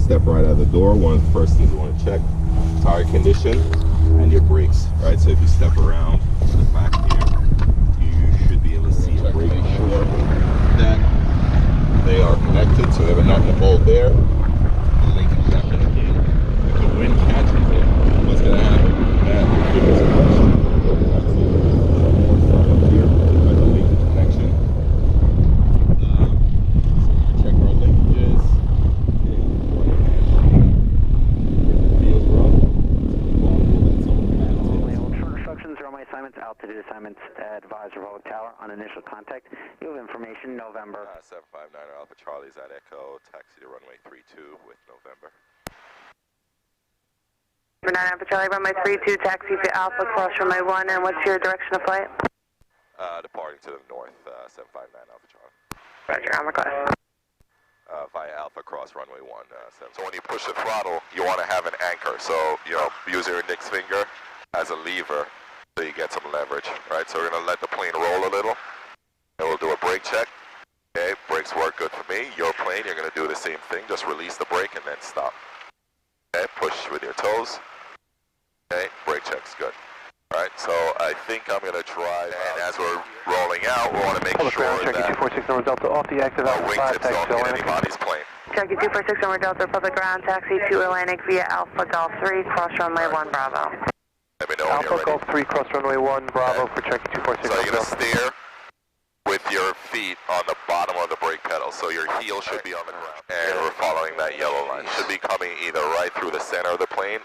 step right out of the door, one of the first things you want to check, tire condition and your brakes, right? So if you step around to the back here, you should be able to see a brake. Make sure that they are connected, so we have a nut and a bolt there. The link is definitely in. If the wind catches it, what's going to happen? That will give us a question. That's it. More front up here, right? The link connection. So we're going to check our linkages. Okay, right hand. Feels rough. Short instructions are on my assignments, altitude assignments, advisor Republic Tower on initial contact. You have information, November. 759 Alpha Charlie's at Echo, taxi to runway 32 with November. 9 Alpha Charlie, runway 32, taxi to Alpha, cross runway 1, and what's your direction of flight? Departing to the north, 759 Alpha Charlie. Roger, on request. Via Alpha, cross runway 1. So when you push the throttle, you want to have an anchor. So, you know, use your index finger as a lever so you get some leverage, right? So we're going to let the plane roll a little, and we'll do a brake check. Okay, brakes work good for me. Your plane, you're going to do the same thing. Just release the brake and then stop. Okay, push with your toes. Okay, brake check's good. Alright, so I think I'm going to drive, and as we're rolling out, we want to make sure that 246 number Delta off the active our wingtips don't hit anybody's plane. Cherokee 246, number Delta, Republic ground, taxi to Atlantic via Alpha Golf 3, cross runway 1, Bravo. Let me know when you're ready. Alpha Golf 3, cross runway 1, Bravo for Cherokee 246. So you're going to steer with your feet on the bottom of the brake pedal, so your heel should be on the ground. And we're following that yellow line. Should be coming either right through the center of the plane,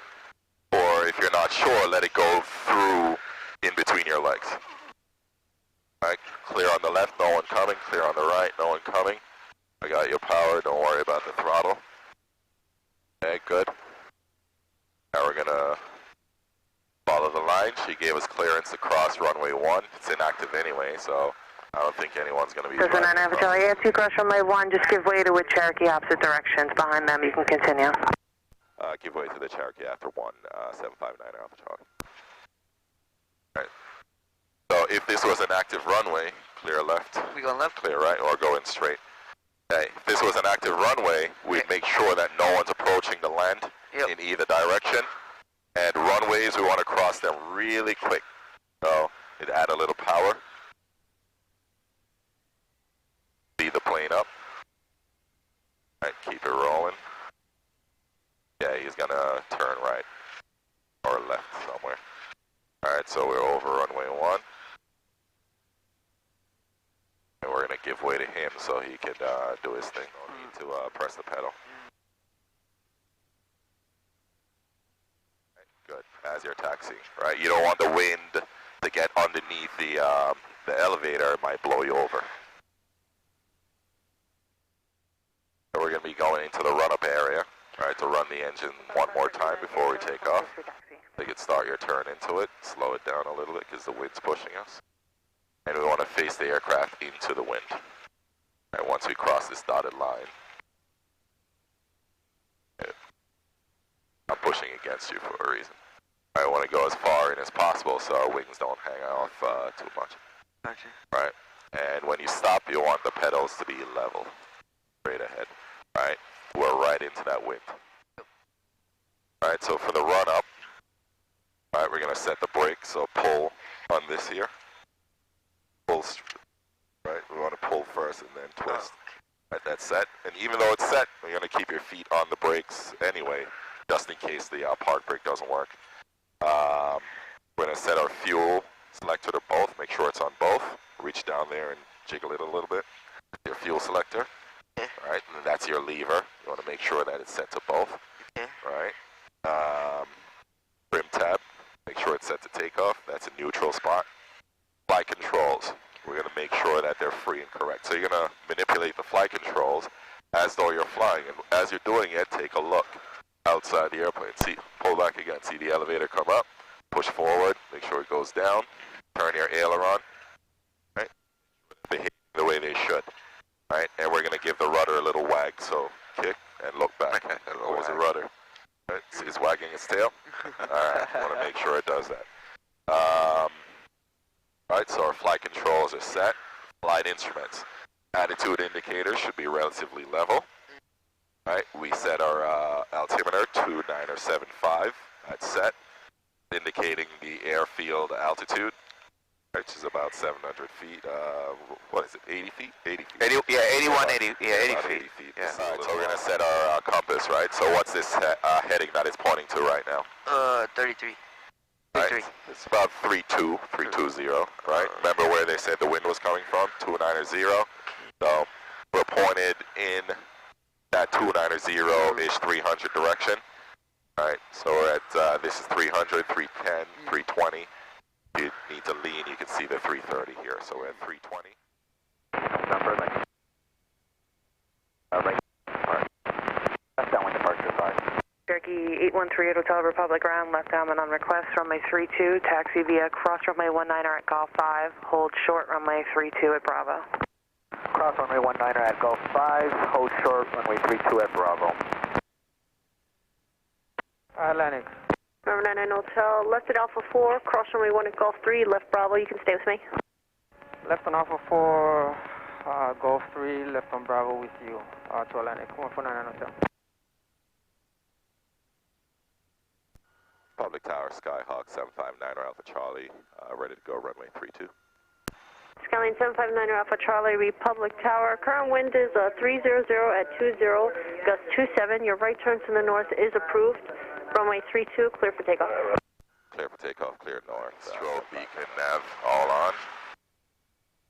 or if you're not sure, let it go through in between your legs. Alright, clear on the left, no one coming. Clear on the right, no one coming. I got your power, don't worry about the throttle. Okay, good. Now we're gonna follow the line. She gave us clearance to cross runway 1. It's inactive anyway, so I don't think anyone's gonna be Cessna 9 Alpha Charlie, yeah, 2 cross runway 1, just give way to with Cherokee opposite directions. Behind them, you can continue. Give way to the Cherokee after 1, 759 Alpha Charlie. Right. So if this was an active runway, clear left. We going left? Clear right, or going straight. Okay. If this was an active runway, we'd make sure that no one's approaching the land in either direction. And runways, we want to cross them really quick. So it add a little power. Speed the plane up. Alright, keep it rolling. Yeah, he's gonna turn right or left somewhere. Alright, so we're over runway 1. And we're gonna give way to him so he can do his thing. No need to press the pedal. Right, good, as you're taxiing, right? You don't want the wind to get underneath the elevator, it might blow you over. So we're gonna be going into the run-up area. Alright, to run the engine one more time before we take off. You can start your turn into it, slow it down a little bit because the wind's pushing us. And we want to face the aircraft into the wind. And once we cross this dotted line, I'm pushing against you for a reason. I want to go as far in as possible so our wings don't hang off too much. Gotcha. Right? And when you stop, you want the pedals to be level, straight ahead. Right? We're right into that wind. Alright, so for the run up, alright, we're going to set the brake, so pull on this here. Pull, right, we want to pull first and then twist. Right, that's set. And even though it's set, we're going to keep your feet on the brakes anyway, just in case the park brake doesn't work. We're going to set our fuel selector to both, make sure it's on both. Reach down there and jiggle it a little bit. Your fuel selector. Alright, and that's your lever. You want to make sure that it's set to both. Alright. Trim tab. Make sure it's set to takeoff. That's a neutral spot. Flight controls. We're going to make sure that they're free and correct. So you're going to manipulate the flight controls as though you're flying. And as you're doing it, take a look outside the airplane. See, pull back again. See the elevator come up. Push forward. Make sure it goes down. Turn your aileron. Right. They hit the way they should. Right, and we're going to give the rudder a little wag, so kick and look back. What was the rudder? Right, it's wagging its tail? Alright, I want to make sure it does that. Alright, so our flight controls are set. Flight instruments. Attitude indicators should be relatively level. Alright, we set our altimeter to 975. That's set, indicating the airfield altitude, which is about 700 feet. What is it, 80 feet? 80 feet. 80, yeah, 81, 80, yeah, 80 about feet. 80 feet. Yeah. Alright, so we're going to set our compass, right? So what's this heading that it's pointing to right now? 33. Right. 33. It's about 320, right? Remember where they said the wind was coming from? 290. So we're pointed in that 290-ish 300 direction. Alright, so we're at, this is 300, 310, 320. You need to lean, you can see the 330 here. So we're at 320. Number, right. Alright. Left downwind departure 5. Cherokee 8138 Hotel Republic ground, left downwind on request, runway 32, taxi via cross runway 19er at Golf 5, hold short runway 32 at Bravo. Cross runway 19er at Golf 5, hold short runway 32 at Bravo. Atlantic. Number 99 Hotel, left at Alpha 4, cross runway 1 at Golf 3, left Bravo, you can stay with me. Left on Alpha 4, Golf 3, left on Bravo with you, to Atlantic, 149 Hotel. Public Tower, Skyhawk 759 Alpha Charlie, ready to go runway 32. Skyline 759 Alpha Charlie, Republic Tower, current wind is 300 at 20, gust 27, your right turn to the north is approved. Runway 32, clear for takeoff. Clear for takeoff, clear north. Strobe, beacon, nav, all on.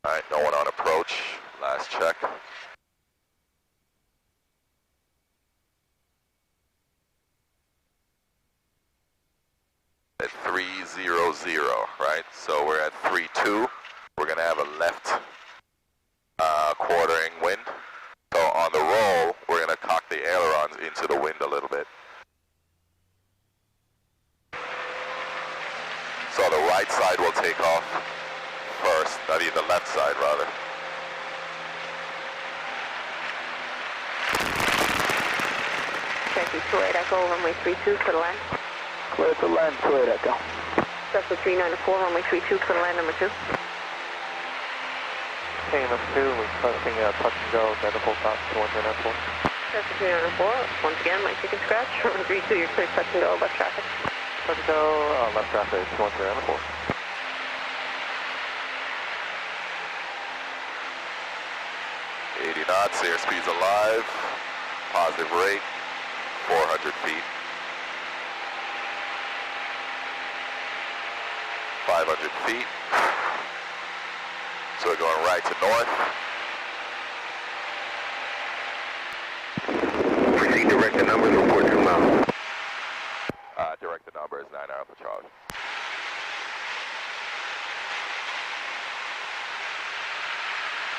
Alright, no one on approach. Last check. At 300, right? So we're at 32. We're going to have a left quartering wind. So on the roll, we're going to cock the ailerons into the wind a little bit. So the right side will take off first, I mean the left side rather. Cherokee 28 Echo, runway 32, clear to land. Clear to land, 28 Echo. Cessna 394, runway 32, clear to land, number 2. Taking number 2, we're requesting a touch and go, medical stop to 110 airport. Cessna 394, once again, my chicken scratch, runway 32, you're clear touch and go, left traffic. Touch and go, left traffic, 110 airport. Knots, airspeed's alive, positive rate, 400 feet. 500 feet. So we're going right to north. Proceed direct the numbers, report 2 miles. Direct the number is 9 Alpha Charlie.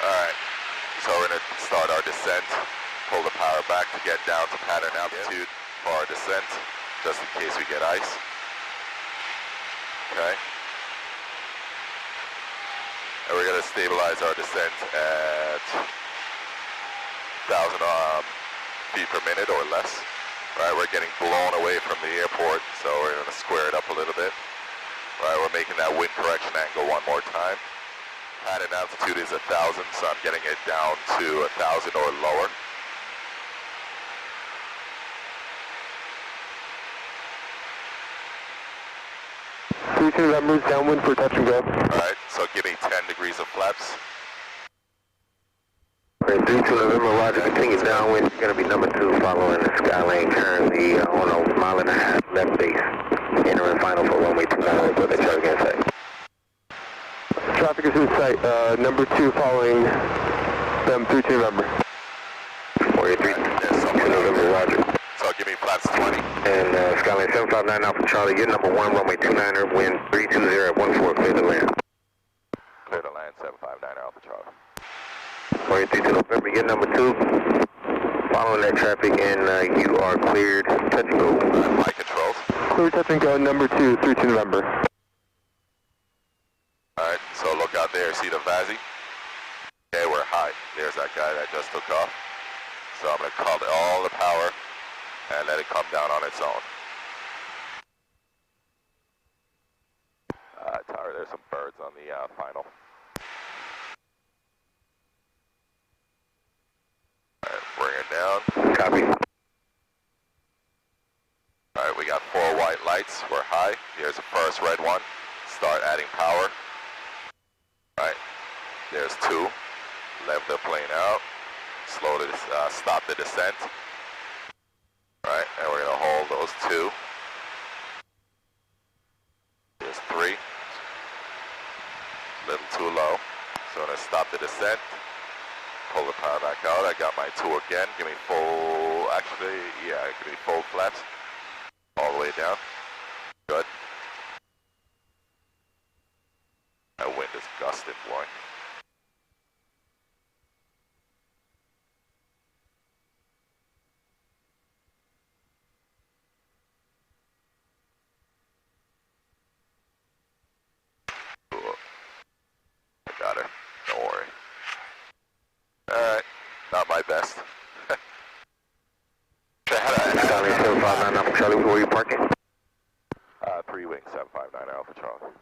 Alright. So we're going to start our descent, pull the power back to get down to pattern altitude for our descent, just in case we get ice. Okay. And we're going to stabilize our descent at 1,000 feet per minute or less. Right, we're getting blown away from the airport, so we're going to square it up a little bit. Right, we're making that wind correction angle one more time. Pattern altitude is 1,000, so I'm getting it down to 1,000 or lower. Houston, numbers downwind for touch and go. Alright, so give me 10 degrees of flaps. Okay, 32 November, Roger, continue downwind. It's going to be number 2 following the Skylane currently on a 1.5 mile left base. Entering final for runway 29, what the chart again say. Traffic is in sight, number 2 following them, 32 November. 43, 2 November, Roger. So give me flaps 20. And Skylane 759 Alpha Charlie, you're number 1, runway 29er, wind 320 at 14, clear to land. Clear to land, 759 Alpha Charlie. 42 November, you're number 2. Following that traffic, and you are cleared. Touch and go. Flight controls. Clear touch and go, number 2, 32 November. Alright, so look out there, see the Vazzy? Okay, we're high. There's that guy that just took off. So I'm going to call all the power and let it come down on its own. Tower, there's some birds on the final. Alright, bring it down. Copy. lights, we're high. Here's the first red one. Start adding power. Right, there's 2. Level the plane out. Slowly stop the descent. Right, and we're gonna hold those 2. There's 3. Little too low. So I'm gonna stop the descent. Pull the power back out. I got my 2 again. Give me full, actually, yeah, give me full flaps. All the way down. Good. That wind is gusting, boy. Cool. I got her. Don't worry. Alright. Not my best. Skyline 759 Alpha Charlie, where are you parking? 3 wings, 759 Alpha Charlie.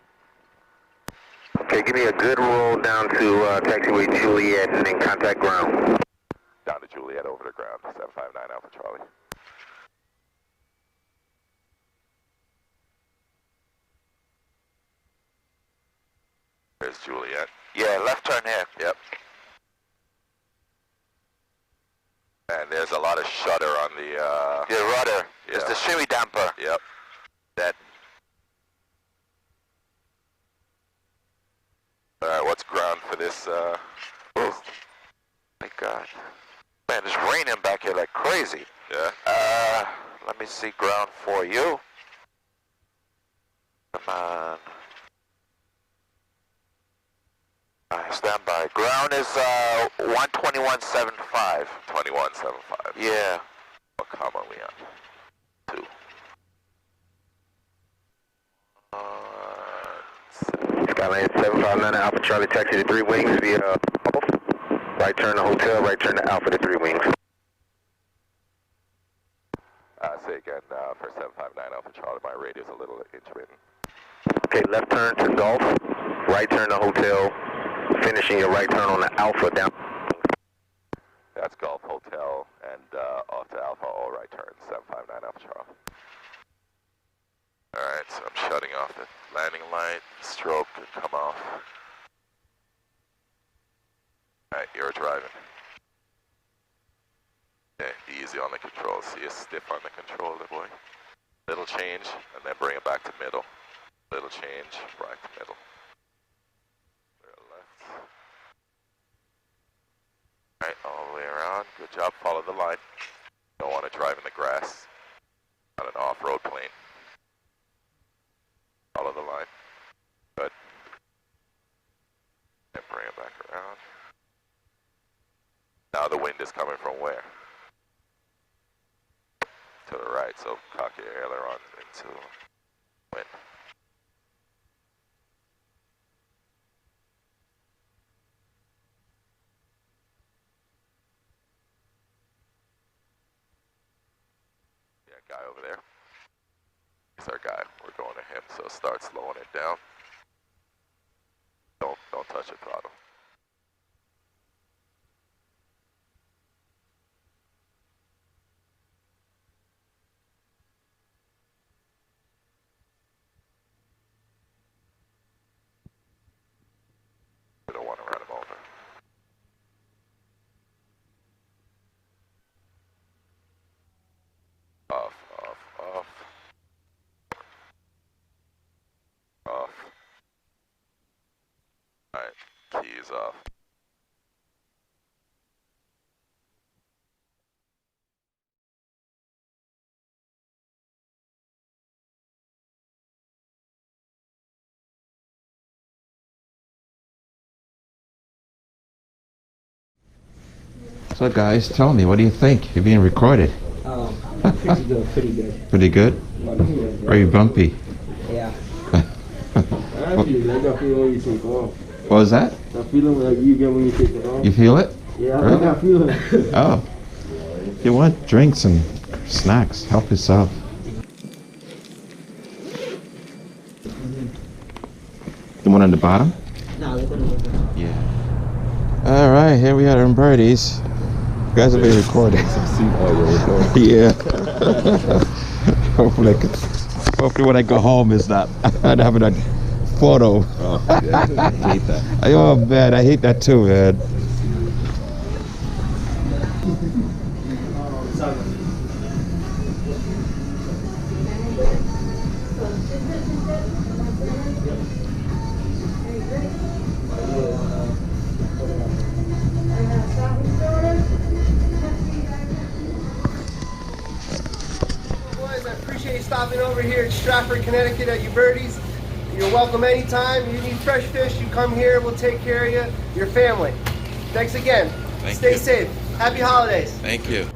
Okay, give me a good roll down to taxiway Juliet and then contact ground. Down to Juliet, over the ground, 759 Alpha Charlie. There's Juliet. Yeah, left turn here. Yep. And there's a lot of shudder on the, The rudder. yeah. It's the shimmy damper. Yep. That. Alright, what's ground for this, Oh, my God. Man, it's raining back here like crazy. Yeah. Let me see ground for you. Come on. Stand by. Ground is 121.75. 2175. Yeah. What comma are we on? 2. Skyline 759 Alpha Charlie, taxi to 3 wings via Golf. Right turn to hotel, right turn to Alpha to 3 wings. Say again, for 759 Alpha Charlie, my radio's a little intermittent. Okay, left turn to Golf, right turn to hotel, finishing your right turn on the Alpha down. That's Gulf Hotel and off to Alpha, all right turn, 759 Alpha Charlie. Alright, so I'm shutting off the landing light, strobe could come off. Alright, you're driving. Yeah, easy on the controls, see you stiff on the controller, boy. Little change, and then bring it back to middle. Little change, right to middle. Left. Alright, all the way around. Good job, follow the line. Don't want to drive in the grass on an off-road plane. Follow the line. Good. And bring it back around. Now the wind is coming from where? To the right, so cock your aileron into wind. Yeah, guy over there. He's our guy. We're going to him, so start slowing it down. Don't touch the throttle. We don't want to run him over. Off, off, off. Off. Alright, keys off. So guys, tell me, what do you think? You're being recorded. Pretty good, pretty good. Pretty good? Very bumpy. Yeah. Actually, like that feeling when you take off. What was that? That feeling like you get when you take it off. You feel it? Yeah, I Really? like that feeling. Oh. If you want drinks and snacks, help yourself. The one on the bottom? No, we're gonna look at it. Yeah. Alright, here we are in Birdies. You guys will be recorded. Yeah. Hopefully I can Hopefully when I go home it's not having a photo. Oh, yeah, I hate that. Oh man, I hate that too, man. Boys, I appreciate you stopping over here at Stratford, Connecticut at Uberti's. You're welcome anytime. You need fresh fish, you come here, we'll take care of you, your family. Thanks again. Thank Stay you. safe. Happy holidays. Thank you.